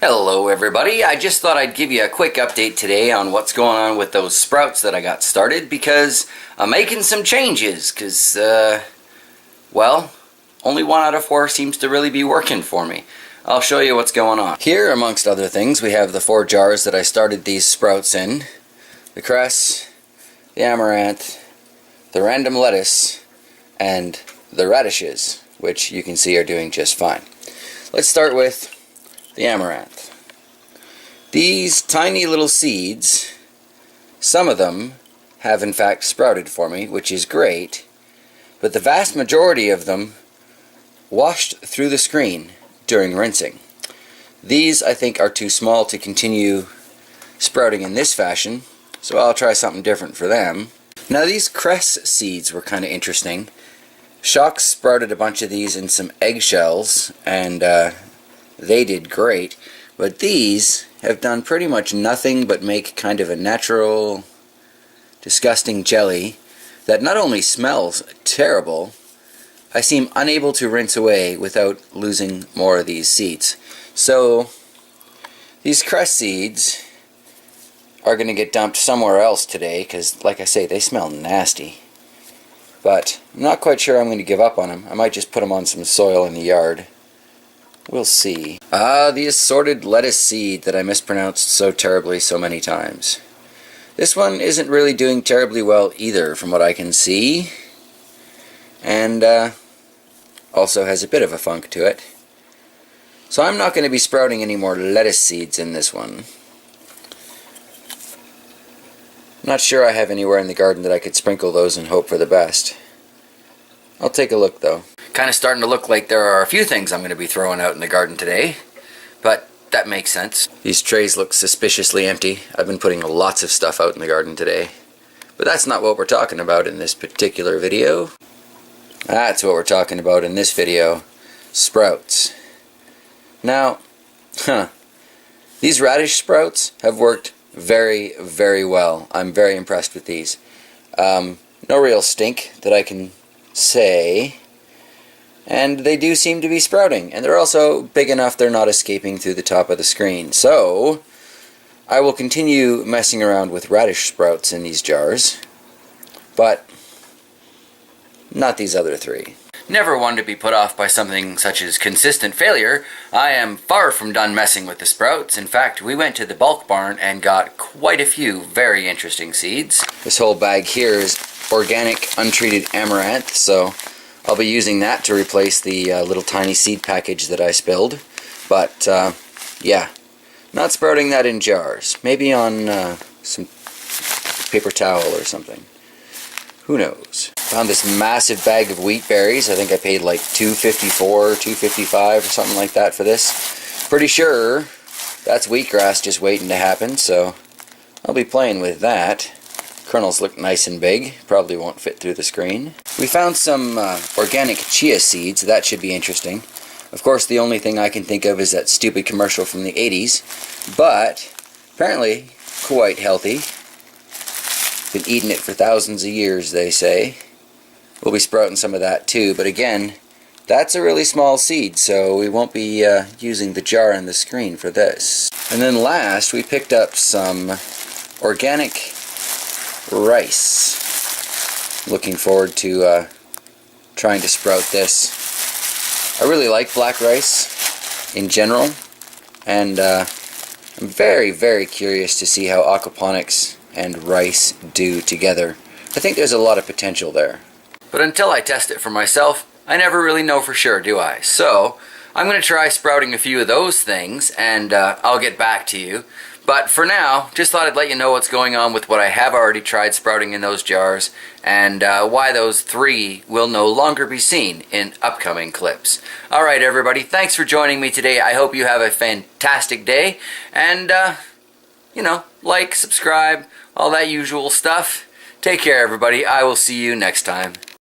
Hello everybody, I just thought I'd give you a quick update today on what's going on with those sprouts that I got started because I'm making some changes because, well, only 1 out of 4 seems to really be working for me. I'll show you what's going on. Here, amongst other things, we have the 4 jars that I started these sprouts in. The cress, the amaranth, the random lettuce, and the radishes, which you can see are doing just fine. Let's start with the amaranth. These tiny little seeds, some of them have in fact sprouted for me, which is great, but the vast majority of them washed through the screen during rinsing. These I think are too small to continue sprouting in this fashion, so I'll try something different for them. Now these cress seeds were kind of interesting. Shocks sprouted a bunch of these in some eggshells, and they did great, but these have done pretty much nothing but make kind of a natural, disgusting jelly that not only smells terrible, I seem unable to rinse away without losing more of these seeds. So these cress seeds are going to get dumped somewhere else today because, like I say, they smell nasty. But I'm not quite sure I'm going to give up on them. I might just put them on some soil in the yard. We'll see. The assorted lettuce seed that I mispronounced so terribly so many times. This one isn't really doing terribly well either from what I can see. And also has a bit of a funk to it. So I'm not going to be sprouting any more lettuce seeds in this one. I'm not sure I have anywhere in the garden that I could sprinkle those and hope for the best. I'll take a look though. Kind of starting to look like there are a few things I'm going to be throwing out in the garden today, but that makes sense. These trays look suspiciously empty. I've been putting lots of stuff out in the garden today, but that's not what we're talking about in this particular video. That's what we're talking about in this video. Sprouts. Now, these radish sprouts have worked very, very well. I'm very impressed with these. No real stink that I can say, and they do seem to be sprouting, and they're also big enough they're not escaping through the top of the screen. So I will continue messing around with radish sprouts in these jars, but not these other 3. Never one to be put off by something such as consistent failure, I am far from done messing with the sprouts. In fact, we went to the bulk barn and got quite a few very interesting seeds. This whole bag here is organic, untreated amaranth, so I'll be using that to replace the little tiny seed package that I spilled. But, yeah, not sprouting that in jars. Maybe on some paper towel or something. Who knows? Found this massive bag of wheat berries. I think I paid like $2.54, $2.55 or something like that for this. Pretty sure that's wheatgrass just waiting to happen, so I'll be playing with that. Kernels look nice and big. Probably won't fit through the screen. We found some organic chia seeds. That should be interesting. Of course, the only thing I can think of is that stupid commercial from the 80s. But apparently quite healthy. Been eating it for thousands of years, they say. We'll be sprouting some of that too, but again, that's a really small seed, so we won't be using the jar and the screen for this. And then last, we picked up some organic rice. Looking forward to trying to sprout this. I really like black rice in general, and I'm very, very curious to see how aquaponics and rice do together. I think there's a lot of potential there. But until I test it for myself, I never really know for sure, do I? So I'm going to try sprouting a few of those things, and I'll get back to you. But for now, just thought I'd let you know what's going on with what I have already tried sprouting in those jars, and why those 3 will no longer be seen in upcoming clips. Alright everybody, thanks for joining me today. I hope you have a fantastic day, and you know, like, subscribe, all that usual stuff. Take care everybody, I will see you next time.